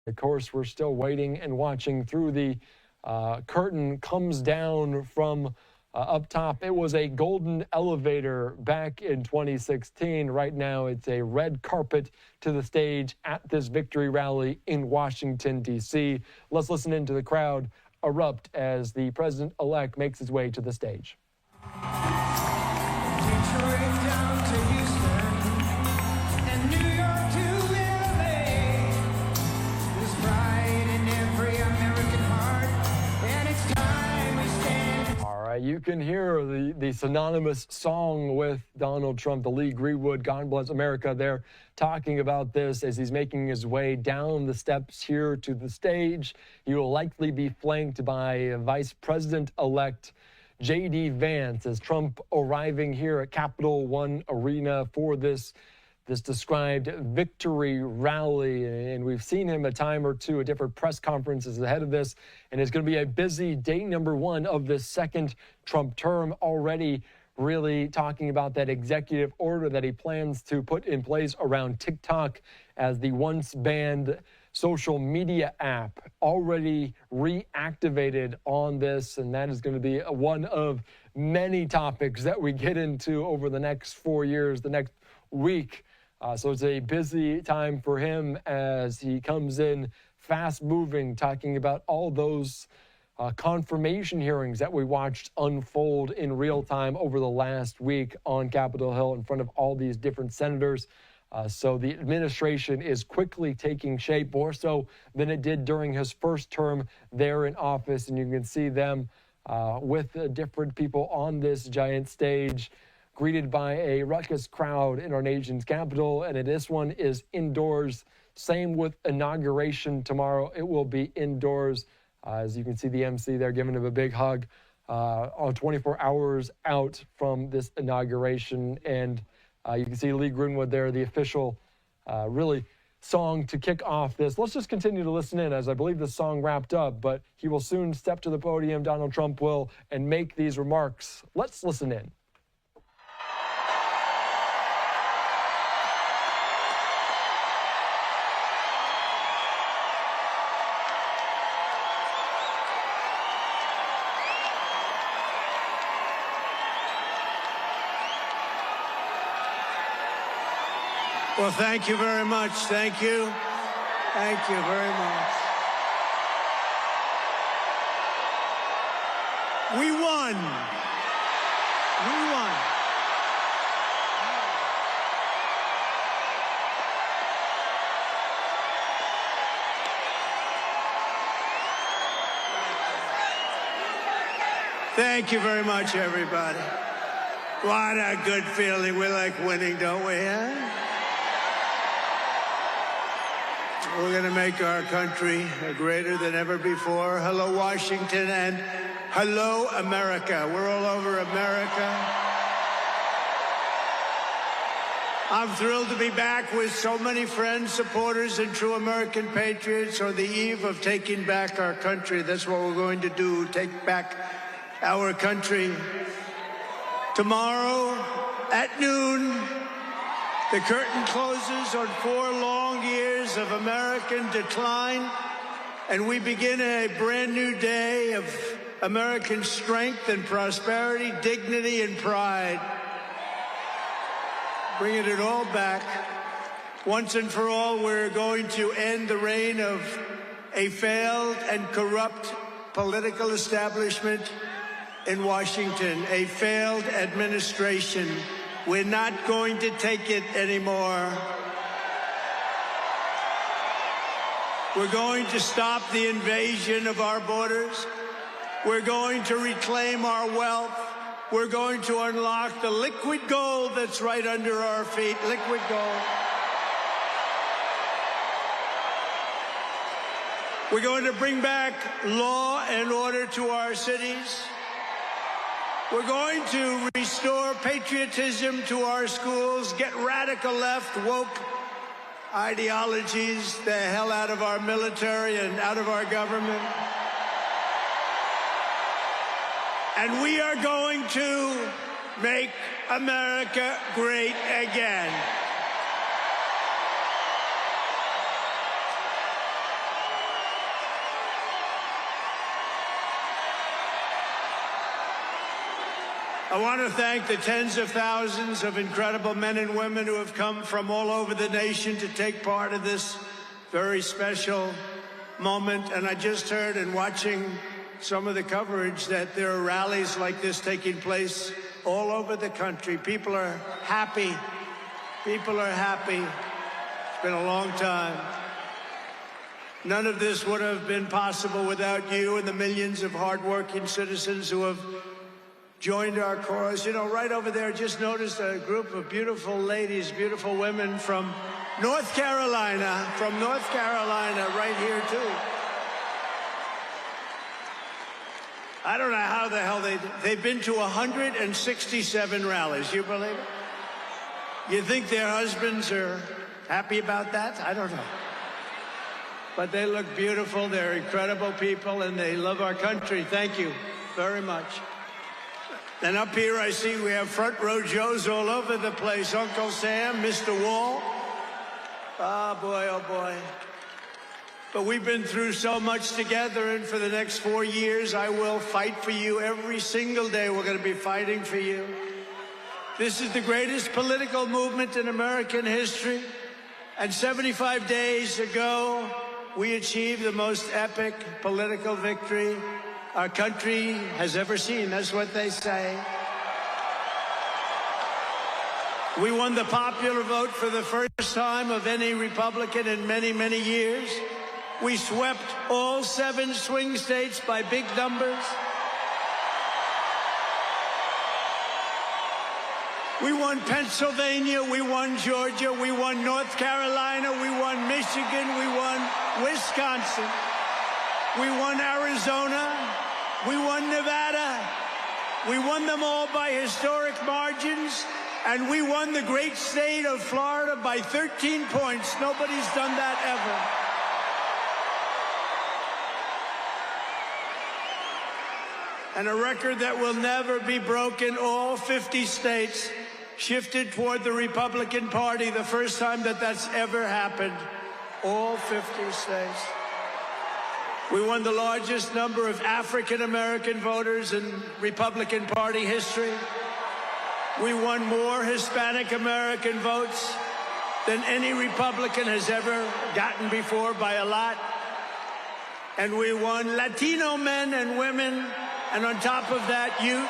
Of course, we're still waiting and watching through the curtain comes down from up top. It was a golden elevator back in 2016. Right now, it's a red carpet to the stage at this victory rally in Washington, D.C. Let's listen into the crowd erupt as the president-elect makes his way to the stage. You can hear the synonymous song with Donald Trump, the Lee Greenwood, God Bless America. They're talking about this as he's making his way down the steps here to the stage. He will likely be flanked by Vice President-elect J.D. Vance as Trump arriving here at Capital One Arena for this described victory rally. And we've seen him a time or two at different press conferences ahead of this. And it's going to be a busy day number one of this second Trump term, already really talking about that executive order that he plans to put in place around TikTok as the once banned social media app, already reactivated on this. And that is going to be one of many topics that we get into over the next 4 years, the next week. So it's a busy time for him as he comes in fast moving, talking about all those confirmation hearings that we watched unfold in real time over the last week on Capitol Hill in front of all these different senators. So the administration is quickly taking shape, more so than it did during his first term there in office. And you can see them with different people on this giant stage, greeted by a ruckus crowd in our nation's capital. And this one is indoors. Same with inauguration tomorrow. It will be indoors. As you can see the MC there giving him a big hug on 24 hours out from this inauguration. And you can see Lee Greenwood there, the official really song to kick off this. Let's just continue to listen in as I believe the song wrapped up, but he will soon step to the podium, Donald Trump will, and make these remarks. Let's listen in. Well, thank you very much. Thank you. Thank you very much. We won. We won. Thank you very much, everybody. What a good feeling. We like winning, don't we, huh? We're going to make our country greater than ever before. Hello, Washington, and hello, America. We're all over America. I'm thrilled to be back with so many friends, supporters, and true American patriots on the eve of taking back our country. That's what we're going to do, take back our country. Tomorrow at noon, the curtain closes on 4 long years of American decline, and we begin a brand new day of American strength and prosperity, dignity and pride. Bringing it all back. Once and for all, we're going to end the reign of a failed and corrupt political establishment in Washington, a failed administration. We're not going to take it anymore. We're going to stop the invasion of our borders. We're going to reclaim our wealth. We're going to unlock the liquid gold that's right under our feet, liquid gold. We're going to bring back law and order to our cities. We're going to restore patriotism to our schools, get radical left, woke ideologies the hell out of our military and out of our government. And we are going to make America great again. I want to thank the tens of thousands of incredible men and women who have come from all over the nation to take part in this very special moment. And I just heard in watching some of the coverage that there are rallies like this taking place all over the country. People are happy. People are happy. It's been a long time. None of this would have been possible without you and the millions of hardworking citizens who have joined our cause. You know, right over there, just noticed a group of beautiful ladies, beautiful women from North Carolina, right here too. I don't know how the hell they've been to 167 rallies. You believe it? You think their husbands are happy about that? I don't know. But they look beautiful. They're incredible people, and they love our country. Thank you very much. And up here, I see we have front row Joes all over the place. Uncle Sam, Mr. Wall. Oh, boy, oh, boy. But we've been through so much together, and for the next 4 years, I will fight for you every single day. We're going to be fighting for you. This is the greatest political movement in American history. And 75 days ago, we achieved the most epic political victory our country has ever seen. That's what they say. We won the popular vote for the first time of any Republican in many, many years. We swept all 7 swing states by big numbers. We won Pennsylvania, we won Georgia, we won North Carolina, we won Michigan, we won Wisconsin, we won Arizona, we won Nevada. We won them all by historic margins, and we won the great state of Florida by 13 points. Nobody's done that ever. And a record that will never be broken. All 50 states shifted toward the Republican Party, the first time that that's ever happened. All 50 states. We won the largest number of African-American voters in Republican Party history. We won more Hispanic-American votes than any Republican has ever gotten before by a lot. And we won Latino men and women, and on top of that, youth,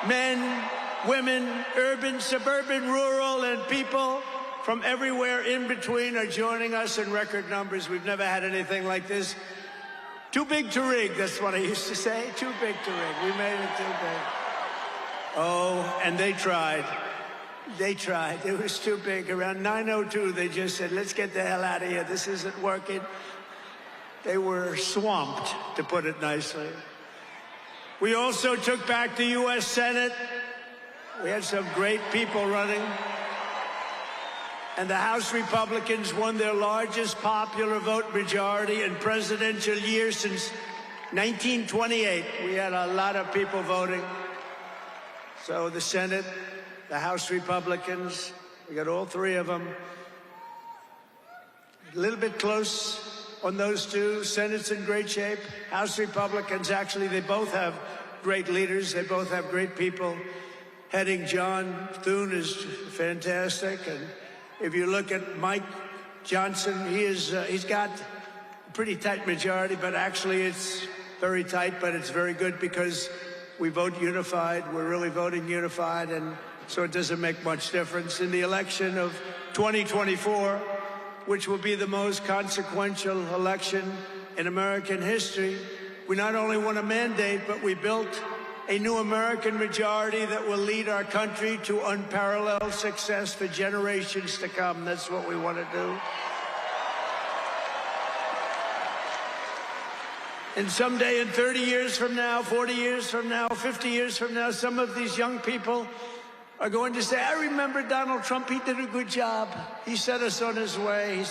men, women, urban, suburban, rural, and people from everywhere in between are joining us in record numbers. We've never had anything like this. Too big to rig, that's what I used to say. Too big to rig. We made it too big. Oh, and they tried. They tried. It was too big. Around 9:02, they just said, let's get the hell out of here. This isn't working. They were swamped, to put it nicely. We also took back the U.S. Senate. We had some great people running. And the House Republicans won their largest popular vote majority in presidential year since 1928. We had a lot of people voting. So the Senate, the House Republicans, we got all 3 of them. A little bit close on those 2. Senate's in great shape. House Republicans, actually, they both have great leaders. They both have great people heading. John Thune is fantastic. And if you look at Mike Johnson, he's got a pretty tight majority, but actually it's very tight, but it's very good because we vote unified. We're really voting unified, and so it doesn't make much difference. In the election of 2024, which will be the most consequential election in American history, we not only won a mandate, but we built a new American majority that will lead our country to unparalleled success for generations to come. That's what we want to do. And someday, in 30 years from now, 40 years from now, 50 years from now, some of these young people are going to say, I remember Donald Trump, he did a good job. He set us on his way.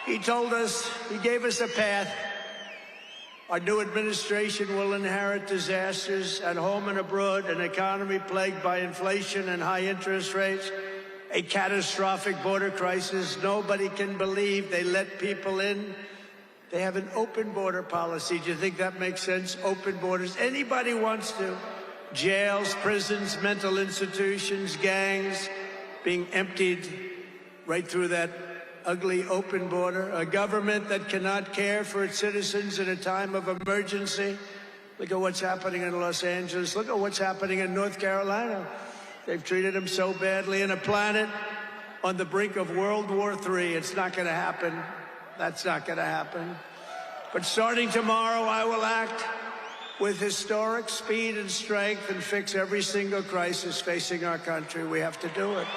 He told us, he gave us a path. Our new administration will inherit disasters at home and abroad, an economy plagued by inflation and high interest rates, a catastrophic border crisis. Nobody can believe they let people in. They have an open border policy. Do you think that makes sense? Open borders. Anybody wants to jails, prisons, mental institutions, gangs being emptied right through that ugly open border, a government that cannot care for its citizens in a time of emergency. Look at what's happening in Los Angeles. Look at what's happening in North Carolina. They've treated them so badly. In a planet on the brink of World War III, it's not going to happen. That's not going to happen. But starting tomorrow, I will act with historic speed and strength and fix every single crisis facing our country. We have to do it.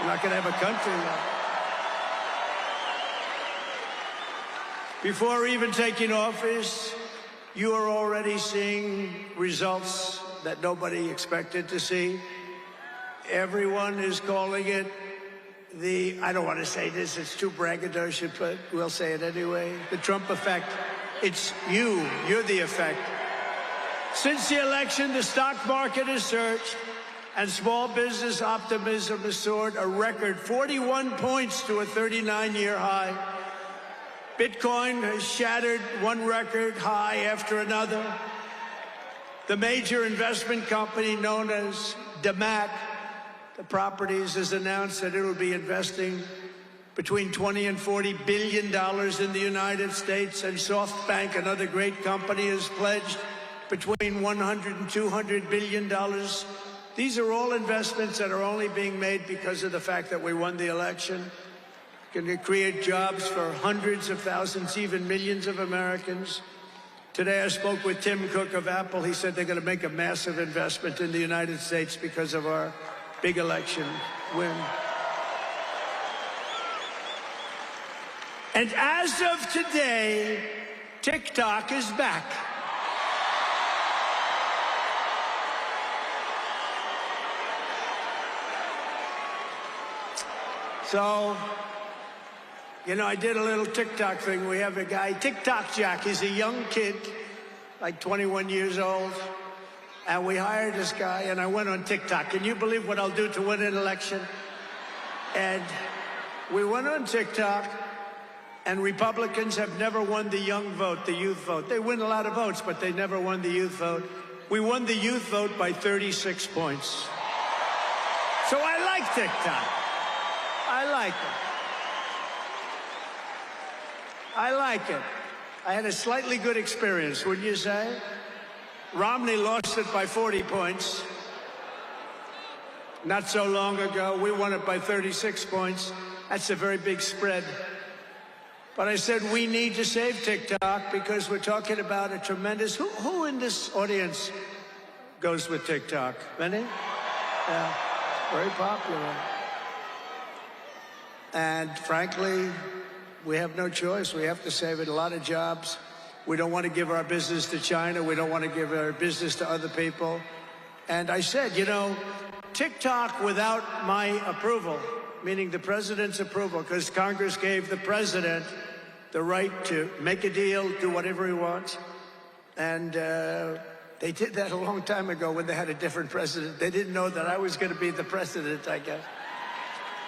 We're not going to have a country left. Before even taking office, you are already seeing results that nobody expected to see. Everyone is calling it I don't want to say this, it's too braggadocious, but we'll say it anyway, the Trump effect. It's you're the effect. Since the election, the stock market has surged and small business optimism has soared a record 41 points to a 39-year high. Bitcoin has shattered one record high after another. The major investment company known as DMAC, the properties, has announced that it will be investing between $20 and $40 billion in the United States, and SoftBank, another great company, has pledged between $100 and $200 billion. These are all investments that are only being made because of the fact that we won the election. Going to create jobs for hundreds of thousands, even millions of Americans. Today I spoke with Tim Cook of Apple. He said they're going to make a massive investment in the United States because of our big election win. And as of today, TikTok is back. So, you know, I did a little TikTok thing. We have a guy, TikTok Jack. He's a young kid, like 21 years old. And we hired this guy, and I went on TikTok. Can you believe what I'll do to win an election? And we went on TikTok, and Republicans have never won the young vote, the youth vote. They win a lot of votes, but they never won the youth vote. We won the youth vote by 36 points. So I like TikTok. I like it. I like it. I had a slightly good experience, wouldn't you say? Romney lost it by 40 points. Not so long ago, we won it by 36 points. That's a very big spread. But I said we need to save TikTok because we're talking about a tremendous... Who in this audience goes with TikTok? Many? Yeah, very popular. And frankly, we have no choice. We have to save it. A lot of jobs. We don't want to give our business to China. We don't want to give our business to other people. And I said, you know, TikTok without my approval, meaning the president's approval, because Congress gave the president the right to make a deal, do whatever he wants. And they did that a long time ago when they had a different president. They didn't know that I was going to be the president, I guess.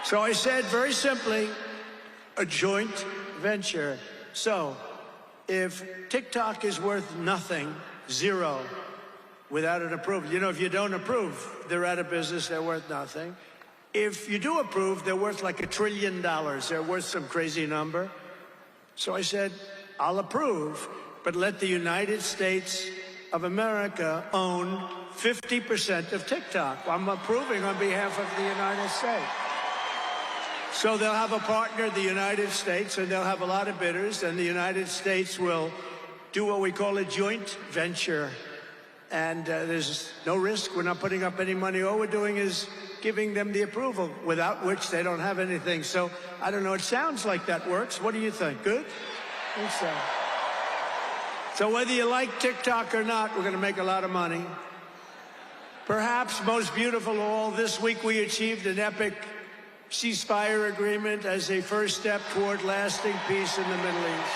So I said, very simply, a joint venture. So if TikTok is worth nothing, zero, without an approval, you know, if you don't approve, they're out of business, they're worth nothing. If you do approve, they're worth like $1 trillion. They're worth some crazy number. So I said, I'll approve, but let the United States of America own 50% of TikTok. I'm approving on behalf of the United States. So they'll have a partner, the United States, and they'll have a lot of bidders, and the United States will do what we call a joint venture. And there's no risk. We're not putting up any money. All we're doing is giving them the approval, without which they don't have anything. So I don't know. It sounds like that works. What do you think? Good? I think so. So whether you like TikTok or not, we're going to make a lot of money. Perhaps most beautiful of all, this week we achieved an epic ceasefire agreement as a first step toward lasting peace in the Middle East.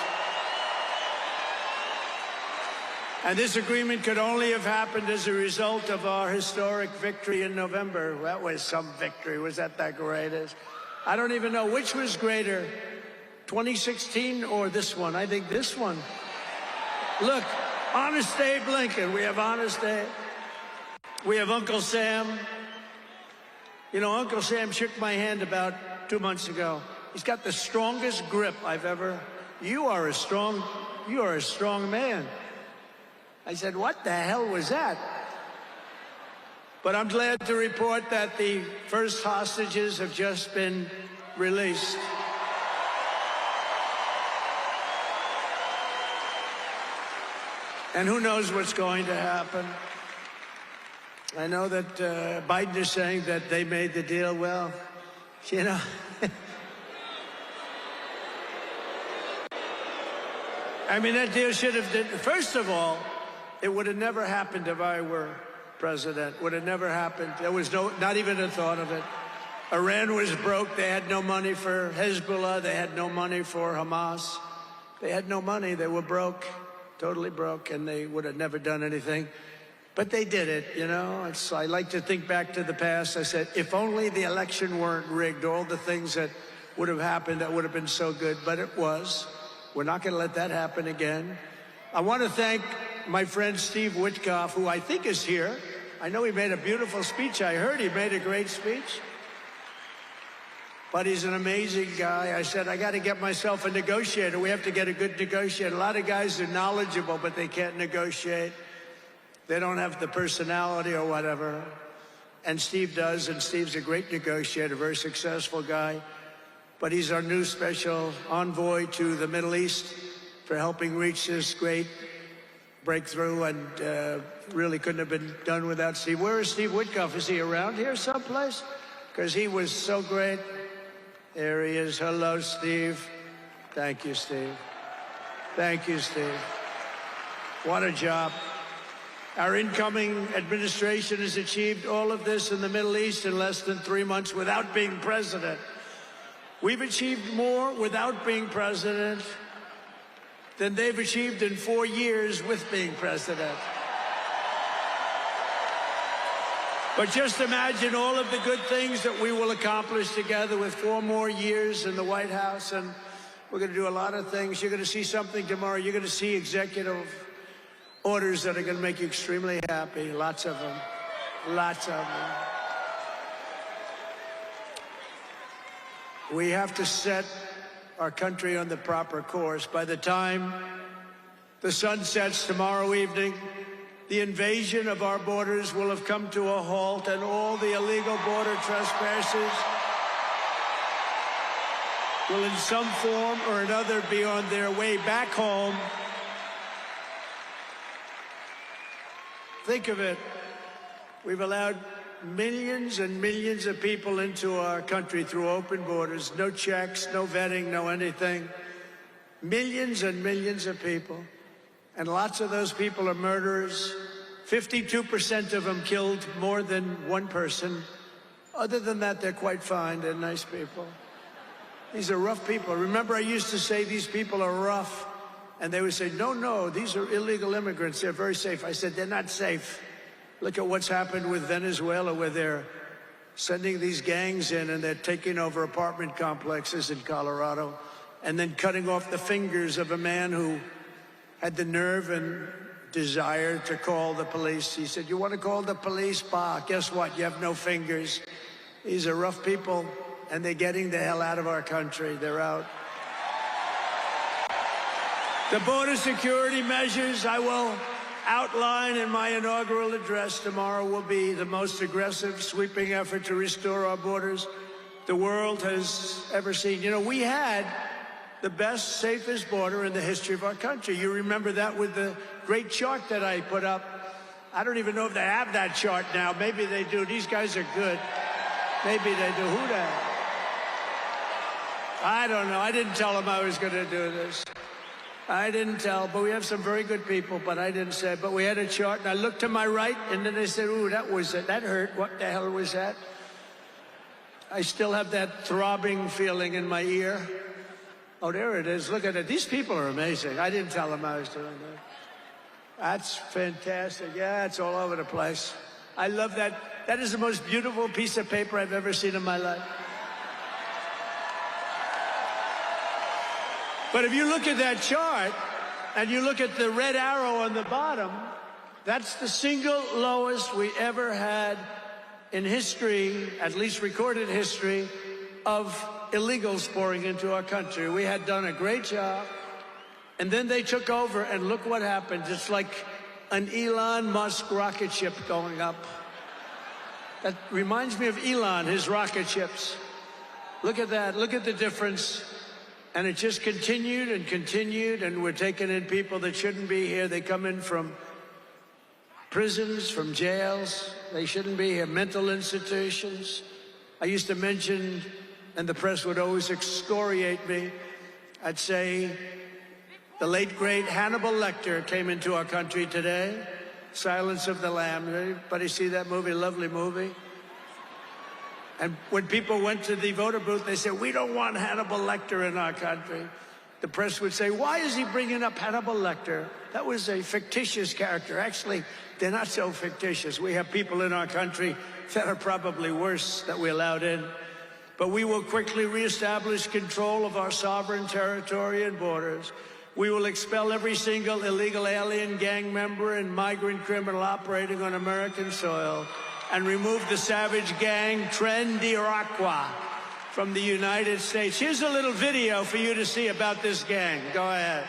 And this agreement could only have happened as a result of our historic victory in November. That was some victory. Was that the greatest? I don't even know which was greater, 2016 or this one. I think this one. Look, Honest Abe Lincoln. We have Honest Abe. We have Uncle Sam. You know, Uncle Sam shook my hand about 2 months ago. He's got the strongest grip I've ever. You are a strong man. I said, what the hell was that? But I'm glad to report that the first hostages have just been released. And who knows what's going to happen. I know that Biden is saying that they made the deal. Well, you know. I mean, that deal should have, first of all, it would have never happened if I were president. Would have never happened. There was not even a thought of it. Iran was broke. They had no money for Hezbollah. They had no money for Hamas. They had no money. They were broke, totally broke, and they would have never done anything. But they did it, you know. I like to think back to the past. I said, if only the election weren't rigged, all the things that would have happened, that would have been so good. But it was. We're not going to let that happen again. I want to thank my friend Steve Witkoff, who I think is here. I know he made a beautiful speech. I heard he made a great speech. But he's an amazing guy. I said, I got to get myself a negotiator. We have to get a good negotiator. A lot of guys are knowledgeable, but they can't negotiate. They don't have the personality or whatever. And Steve does, and Steve's a great negotiator, very successful guy. But he's our new special envoy to the Middle East for helping reach this great breakthrough, and really couldn't have been done without Steve. Where is Steve Witkoff? Is he around here someplace? Because he was so great. There he is. Hello, Steve. Thank you, Steve. Thank you, Steve. What a job. Our incoming administration has achieved all of this in the Middle East in less than 3 months without being president. We've achieved more without being president than they've achieved in 4 years with being president. But just imagine all of the good things that we will accomplish together with 4 more years in the White House. And we're going to do a lot of things. You're going to see something tomorrow. You're going to see executive orders that are going to make you extremely happy. Lots of them. Lots of them. We have to set our country on the proper course. By the time the sun sets tomorrow evening, the invasion of our borders will have come to a halt, and all the illegal border trespassers will in some form or another be on their way back home. Think of it. We've allowed millions and millions of people into our country through open borders, no checks, no vetting, no anything. Millions and millions of people. And lots of those people are murderers. 52% of them killed more than one person. Other than that, they're quite fine. They're nice people. These are rough people. Remember, I used to say these people are rough. And they would say, no, no, these are illegal immigrants. They're very safe. I said, they're not safe. Look at what's happened with Venezuela, where they're sending these gangs in and they're taking over apartment complexes in Colorado and then cutting off the fingers of a man who had the nerve and desire to call the police. He said, you want to call the police? Bah, guess what? You have no fingers. These are rough people, and they're getting the hell out of our country. They're out. The border security measures I will outline in my inaugural address tomorrow will be the most aggressive, sweeping effort to restore our borders the world has ever seen. You know, we had the best, safest border in the history of our country. You remember that with the great chart that I put up. I don't even know if they have that chart now. Maybe they do. These guys are good. Maybe they do. Who the hell? I don't know. I didn't tell them I was going to do this. I didn't tell, but we have some very good people, but I didn't say. But we had a chart, and I looked to my right, and then they said, ooh, that hurt. What the hell was that? I still have that throbbing feeling in my ear. Oh, there it is. Look at it. These people are amazing. I didn't tell them I was doing that. That's fantastic. Yeah, it's all over the place. I love that. That is the most beautiful piece of paper I've ever seen in my life. But if you look at that chart and you look at the red arrow on the bottom, That's the single lowest we ever had in history, at least recorded history, of illegals pouring into our country. We had done a great job, and then they took over, and look what happened. It's like an Elon Musk rocket ship going up. That reminds me of Elon, his rocket ships. Look at that, look at the difference. And it just continued and continued, and we're taking in people that shouldn't be here. They come in from prisons, from jails. They shouldn't be here. Mental institutions. I used to mention, and the press would always excoriate me, I'd say the late, great Hannibal Lecter came into our country today. Silence of the Lambs. Anybody see that movie? Lovely movie. And when people went to the voter booth, they said, we don't want Hannibal Lecter in our country. The press would say, why is he bringing up Hannibal Lecter? That was a fictitious character. Actually, they're not so fictitious. We have people in our country that are probably worse that we allowed in. But we will quickly reestablish control of our sovereign territory and borders. We will expel every single illegal alien, gang member, and migrant criminal operating on American soil, and remove the savage gang Tren de Aragua from the United States. Here's a little video for you to see about this gang. Go ahead.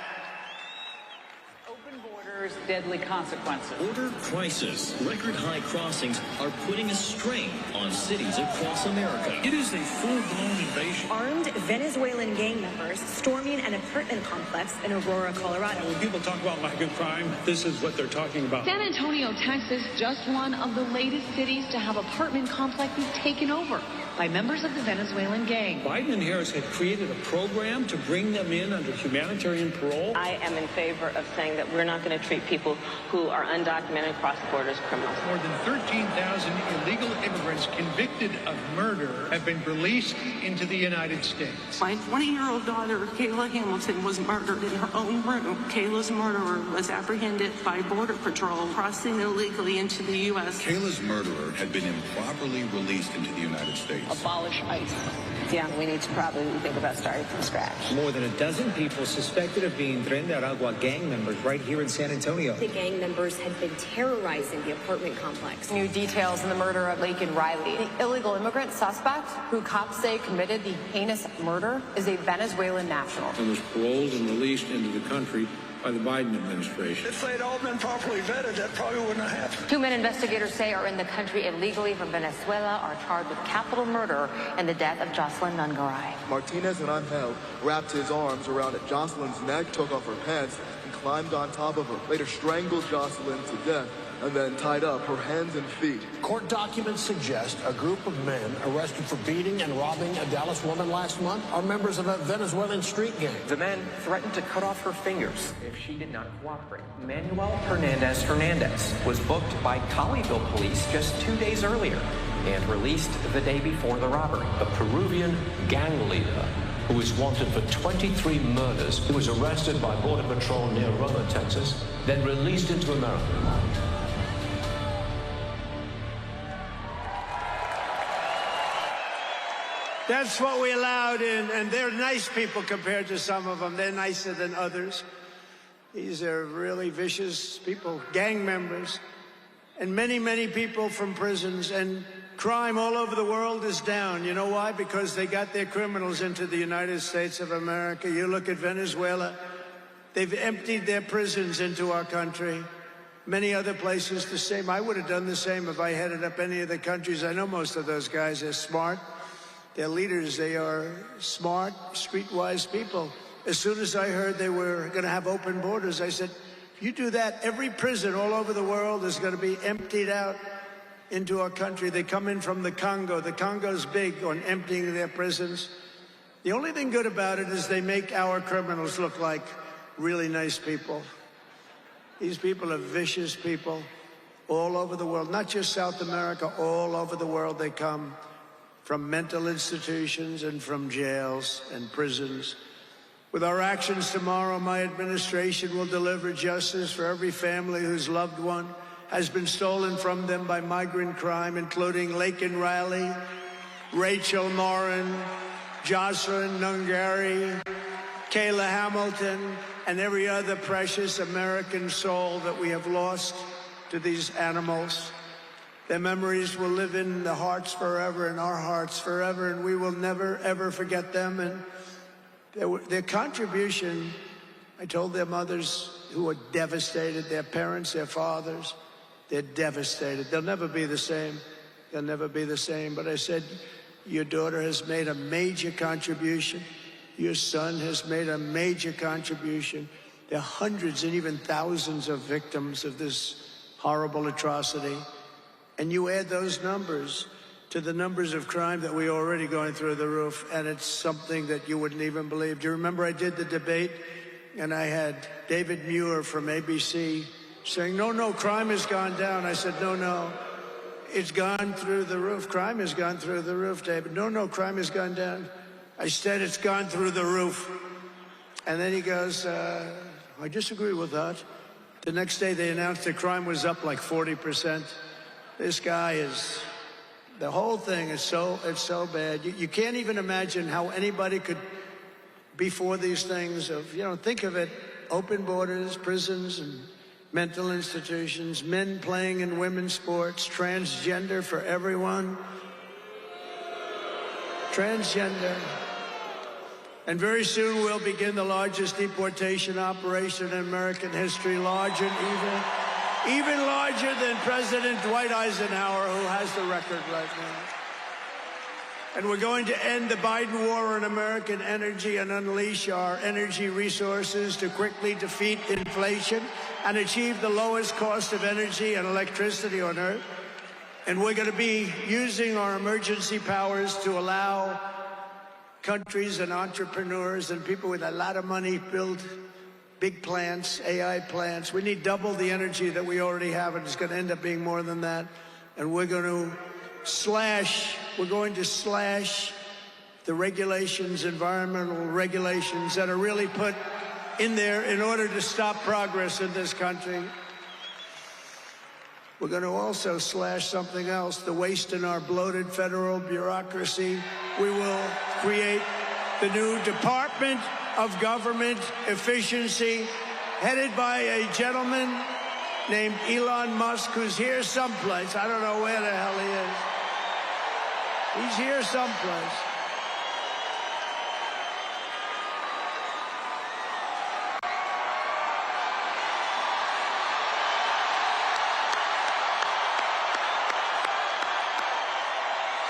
Open borders, deadly consequences. Border crisis. Record high crossings are putting a strain on cities across America. It is a full-blown invasion. Armed Venezuelan gang members storming an apartment complex in Aurora, Colorado. When people talk about lack of crime, this is what they're talking about. San Antonio, Texas, just one of the latest cities to have apartment complexes taken over by members of the Venezuelan gang. Biden and Harris had created a program to bring them in under humanitarian parole. I am in favor of saying that we're not going to treat people who are undocumented cross borders criminals. More than 13,000 illegal immigrants convicted of murder have been released into the United States. My 20-year-old daughter, Kayla Hamilton, was murdered in her own room. Kayla's murderer was apprehended by Border Patrol crossing illegally into the U.S. Kayla's murderer had been improperly released into the United States. Abolish ICE. Yeah, we need to probably think about starting from scratch. More than a dozen people suspected of being Tren de Aragua gang members right here in San Antonio. The gang members had been terrorizing the apartment complex. New details in the murder of Laken Riley. The illegal immigrant suspect, who cops say committed the heinous murder, is a Venezuelan national. And was paroled and released into the country by the Biden administration. If they'd all been properly vetted, that probably wouldn't have happened. 2 men investigators say are in the country illegally from Venezuela are charged with capital murder and the death of Jocelyn Nungaray. Martinez and Angel wrapped his arms around Jocelyn's neck, took off her pants, and climbed on top of her. Later strangled Jocelyn to death, and then tied up her hands and feet. Court documents suggest a group of men arrested for beating and robbing a Dallas woman last month are members of a Venezuelan street gang. The men threatened to cut off her fingers if she did not cooperate. Manuel Hernandez was booked by Colleyville police just 2 days earlier and released the day before the robbery. A Peruvian gang leader who is wanted for 23 murders, who was arrested by Border Patrol near Roma, Texas, then released into America. That's what we allowed in, and they're nice people compared to some of them. They're nicer than others. These are really vicious people, gang members, and many, many people from prisons. And crime all over the world is down. You know why? Because they got their criminals into the United States of America. You look at Venezuela, they've emptied their prisons into our country. Many other places the same. I would have done the same if I headed up any of the countries. I know most of those guys are smart. They're leaders. They are smart, streetwise people. As soon as I heard they were going to have open borders, I said, if you do that, every prison all over the world is going to be emptied out into our country. They come in from the Congo. The Congo's big on emptying their prisons. The only thing good about it is they make our criminals look like really nice people. These people are vicious people all over the world, not just South America, all over the world they come. From mental institutions and from jails and prisons. With our actions tomorrow, my administration will deliver justice for every family whose loved one has been stolen from them by migrant crime, including Laken Riley, Rachel Morin, Jocelyn Nungaray, Kayla Hamilton, and every other precious American soul that we have lost to these animals. Their memories will live in the hearts forever, in our hearts forever, and we will never, ever forget them. And their contribution, I told their mothers who were devastated, their parents, their fathers, they're devastated. They'll never be the same. They'll never be the same. But I said, your daughter has made a major contribution. Your son has made a major contribution. There are hundreds and even thousands of victims of this horrible atrocity. And you add those numbers to the numbers of crime that we're already going through the roof, and it's something that you wouldn't even believe. Do you remember I did the debate, and I had David Muir from ABC saying, no, crime has gone down. I said, no, it's gone through the roof. Crime has gone through the roof, David. No, crime has gone down. I said it's gone through the roof. And then he goes, I disagree with that. The next day they announced that crime was up like 40%. This guy is, the whole thing is it's so bad. You can't even imagine how anybody could be for these things of, think of it, open borders, prisons, and mental institutions, men playing in women's sports, transgender for everyone. Transgender. And very soon we'll begin the largest deportation operation in American history, larger and even larger than President Dwight Eisenhower, who has the record right now. And we're going to end the Biden war on American energy and unleash our energy resources to quickly defeat inflation and achieve the lowest cost of energy and electricity on earth. And we're going to be using our emergency powers to allow countries and entrepreneurs and people with a lot of money build big plants, AI plants. We need double the energy that we already have, and it's going to end up being more than that. And we're going to slash the regulations, environmental regulations that are really put in there in order to stop progress in this country. We're going to also slash something else, the waste in our bloated federal bureaucracy. We will create the new Department of Government Efficiency, headed by a gentleman named Elon Musk, who's here someplace. I don't know where the hell he is. He's here someplace.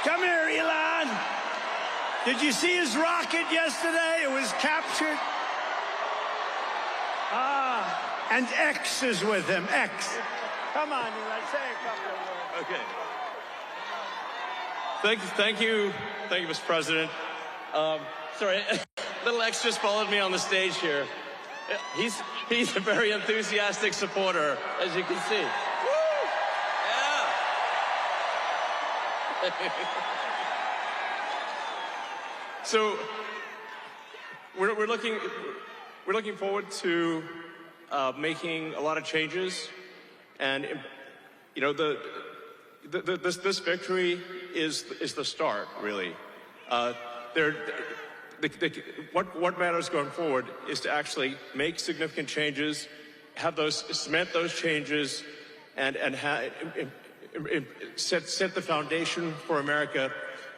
Come here, Elon. Did you see his rocket yesterday? It was captured. And X is with him. X. Come on, Elon. Say a couple of words. Okay. Thank you, Mr. President. Sorry, little X just followed me on the stage here. He's a very enthusiastic supporter, as you can see. Woo! Yeah. So we're looking forward to making a lot of changes, and this victory is the start, really. What matters going forward is to actually make significant changes, cement those changes, and set the foundation for America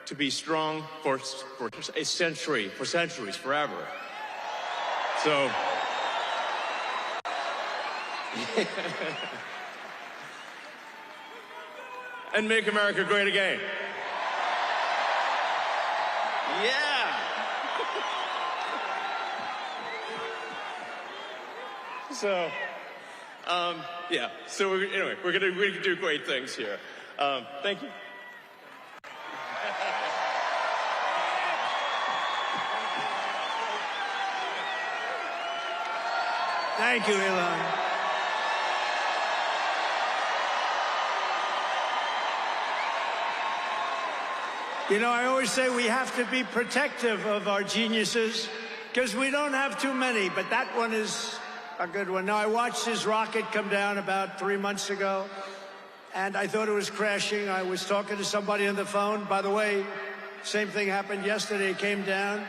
to be strong for a century, for centuries, forever. So. And make America great again. Yeah. So, yeah. So anyway, we're gonna do great things here. Thank you. Thank you, Elon. I always say we have to be protective of our geniuses because we don't have too many, but that one is a good one. Now, I watched his rocket come down about 3 months ago, and I thought it was crashing. I was talking to somebody on the phone. By the way, same thing happened yesterday. It came down,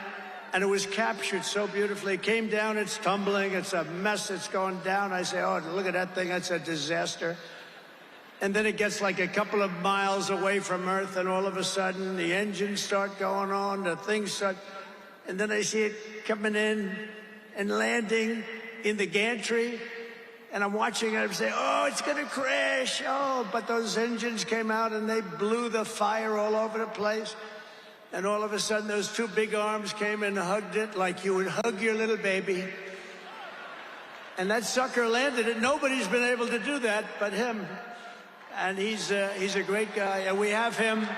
and it was captured so beautifully. It came down, it's tumbling, it's a mess, it's going down. I say, oh, look at that thing, that's a disaster. And then it gets like a couple of miles away from Earth, and all of a sudden the engines start going on, the things start, and then I see it coming in and landing in the gantry, and I'm watching it, I'm saying, oh, it's gonna crash, oh, but those engines came out and they blew the fire all over the place. And all of a sudden those two big arms came and hugged it like you would hug your little baby. And that sucker landed it. Nobody's been able to do that but him. And he's a great guy. And we have him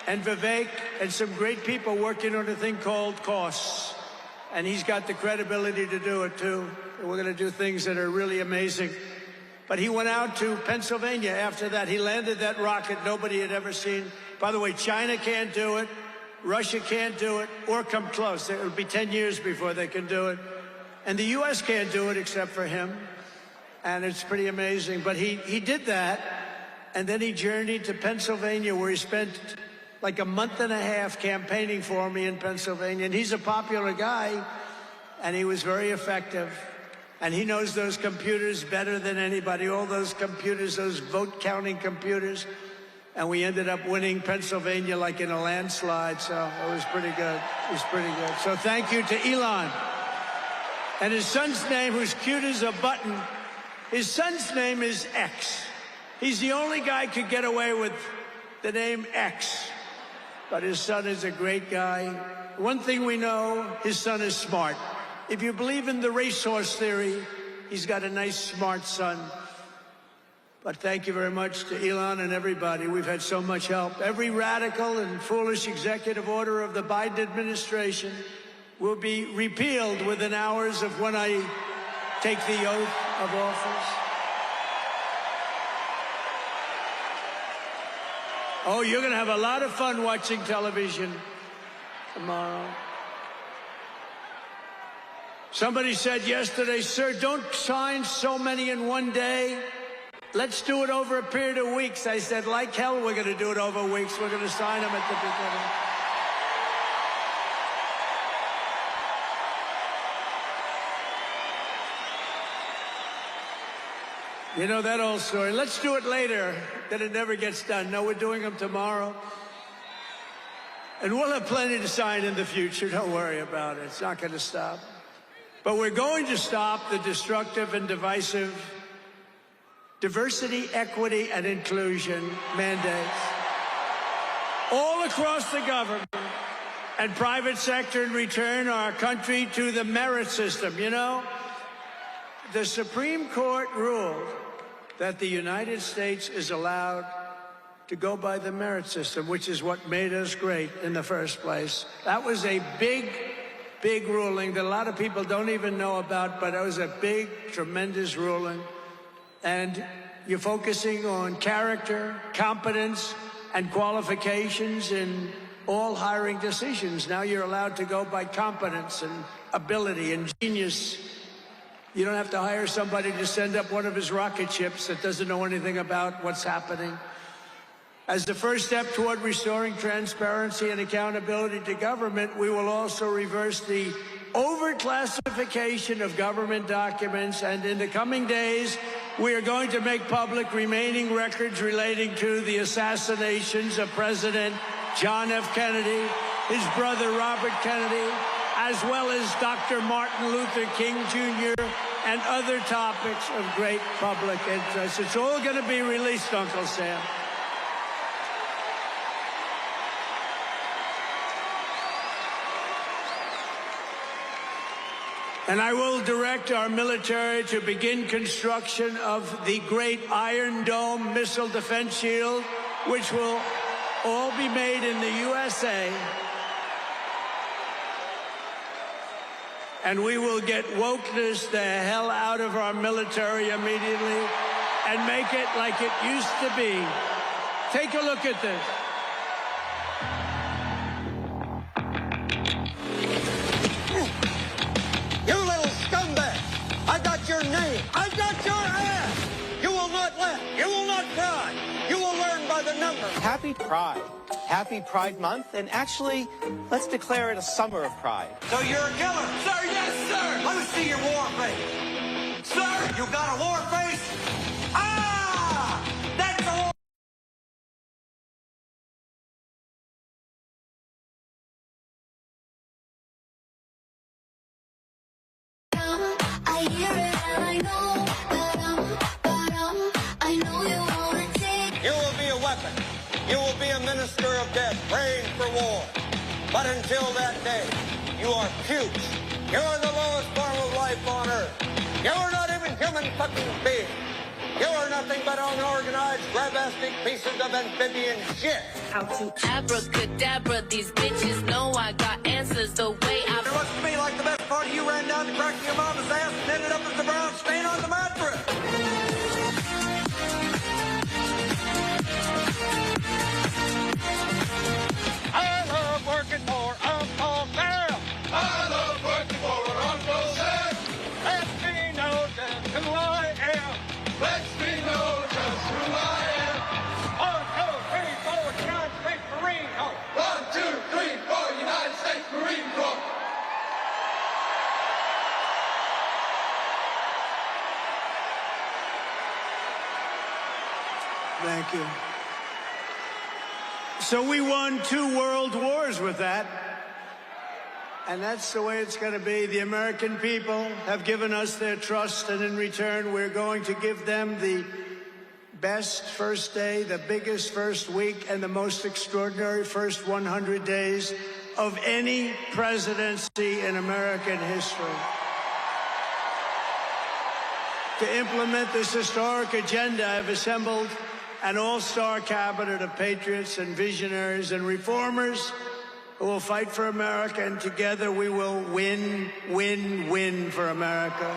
and Vivek and some great people working on a thing called costs. And he's got the credibility to do it too. And we're going to do things that are really amazing. But he went out to Pennsylvania after that. He landed that rocket nobody had ever seen. By the way, China can't do it. Russia can't do it or come close. It would be 10 years before they can do it. And the U.S. can't do it except for him. And it's pretty amazing. But he did that. And then he journeyed to Pennsylvania, where he spent like a month and a half campaigning for me in Pennsylvania. And he's a popular guy. And he was very effective. And he knows those computers better than anybody. All those computers, those vote counting computers. And we ended up winning Pennsylvania like in a landslide. So it was pretty good. It was pretty good. So thank you to Elon. And his son's name, who's cute as a button, his son's name is X. He's the only guy who could get away with the name X. But his son is a great guy. One thing we know, his son is smart. If you believe in the racehorse theory, he's got a nice, smart son. But thank you very much to Elon and everybody. We've had so much help. Every radical and foolish executive order of the Biden administration will be repealed within hours of when I take the oath of office. Oh, you're going to have a lot of fun watching television tomorrow. Somebody said yesterday, sir, don't sign so many in one day. Let's do it over a period of weeks. I said, like hell, we're going to do it over weeks. We're going to sign them at the beginning. You know that old story. Let's do it later, then it never gets done. No, we're doing them tomorrow. And we'll have plenty to sign in the future. Don't worry about it. It's not going to stop. But we're going to stop the destructive and divisive diversity, equity, and inclusion mandates all across the government and private sector and return our country to the merit system. You know, the Supreme Court ruled that the United States is allowed to go by the merit system, which is what made us great in the first place. That was a big ruling that a lot of people don't even know about, but it was a big, tremendous ruling. And you're focusing on character, competence, and qualifications in all hiring decisions. Now you're allowed to go by competence and ability and genius. You don't have to hire somebody to send up one of his rocket ships that doesn't know anything about what's happening. As the first step toward restoring transparency and accountability to government, we will also reverse the overclassification of government documents, and in the coming days, we are going to make public remaining records relating to the assassinations of President John F. Kennedy, his brother Robert Kennedy, as well as Dr. Martin Luther King Jr., and other topics of great public interest. It's all going to be released, Uncle Sam. And I will direct our military to begin construction of the great Iron Dome missile defense shield, which will all be made in the USA. And we will get wokeness the hell out of our military immediately and make it like it used to be. Take a look at this. You little scumbag! I got your name. I got your ass! You will not laugh. You will not cry. You will learn by the numbers. Happy Pride. Happy Pride Month. And actually, let's declare it a summer of pride. So you're a killer? Sir, yes, sir! Let me see your war face. Sir, you got a war face? Ah! That's of death, praying for war. But until that day, you are pukes. You are the lowest form of life on earth. You are not even human fucking beings. You are nothing but unorganized, grabastic pieces of amphibian shit. How to abracadabra, these bitches know I got answers the way I... It looks to me like the best part of you ran down the crack of your mama's ass and ended up as the brown stain on the mattress. I love working for Uncle Sam. I love working for Uncle Sam. Let me know just who I am. Let me know just who I am. 1, 2, 3, 4, United States Marine Corps. 1, 2, 3, 4, United States Marine Corps. Thank you. So we won 2 world wars with that. And that's the way it's going to be. The American people have given us their trust, and in return, we're going to give them the best first day, the biggest first week, and the most extraordinary first 100 days of any presidency in American history. To implement this historic agenda, I've assembled an all-star cabinet of patriots and visionaries and reformers who will fight for America, and together we will win, win, win for America.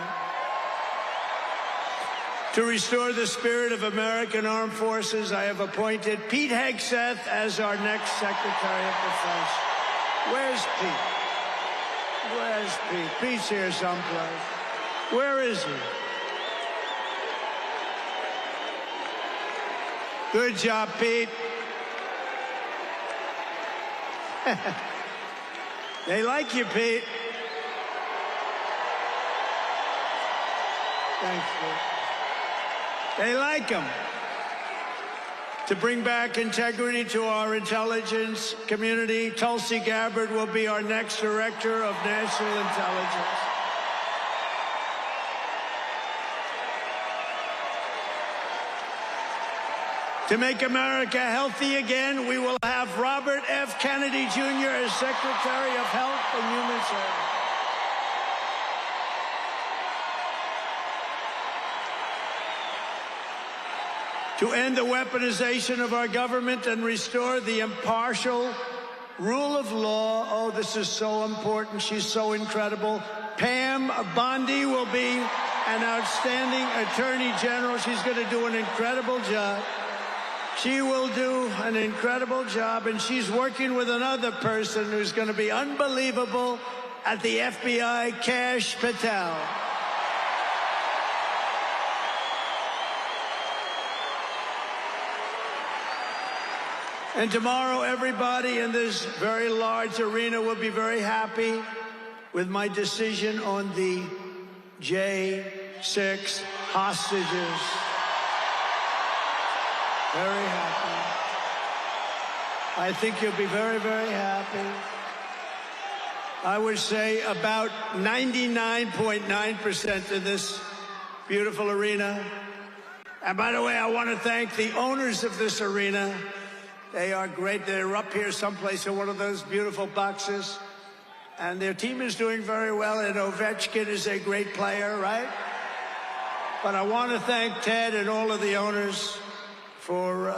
To restore the spirit of American Armed Forces, I have appointed Pete Hegseth as our next Secretary of Defense. Where's Pete? Where's Pete? Pete's here someplace. Where is he? Good job, Pete. They like you, Pete. Thanks, Pete. They like him. To bring back integrity to our intelligence community, Tulsi Gabbard will be our next Director of National Intelligence. To make America healthy again, we will have Robert F. Kennedy Jr. as Secretary of Health and Human Services. To end the weaponization of our government and restore the impartial rule of law. Oh, this is so important. She's so incredible. Pam Bondi will be an outstanding Attorney General. She's going to do an incredible job. She will do an incredible job, and she's working with another person who's going to be unbelievable at the FBI, Kash Patel. And tomorrow, everybody in this very large arena will be very happy with my decision on the J6 hostages. Very happy. I think you'll be very, very happy. I would say about 99.9% in this beautiful arena. And by the way, I want to thank the owners of this arena. They are great. They're up here someplace in one of those beautiful boxes. And their team is doing very well, and Ovechkin is a great player, right? But I want to thank Ted and all of the owners for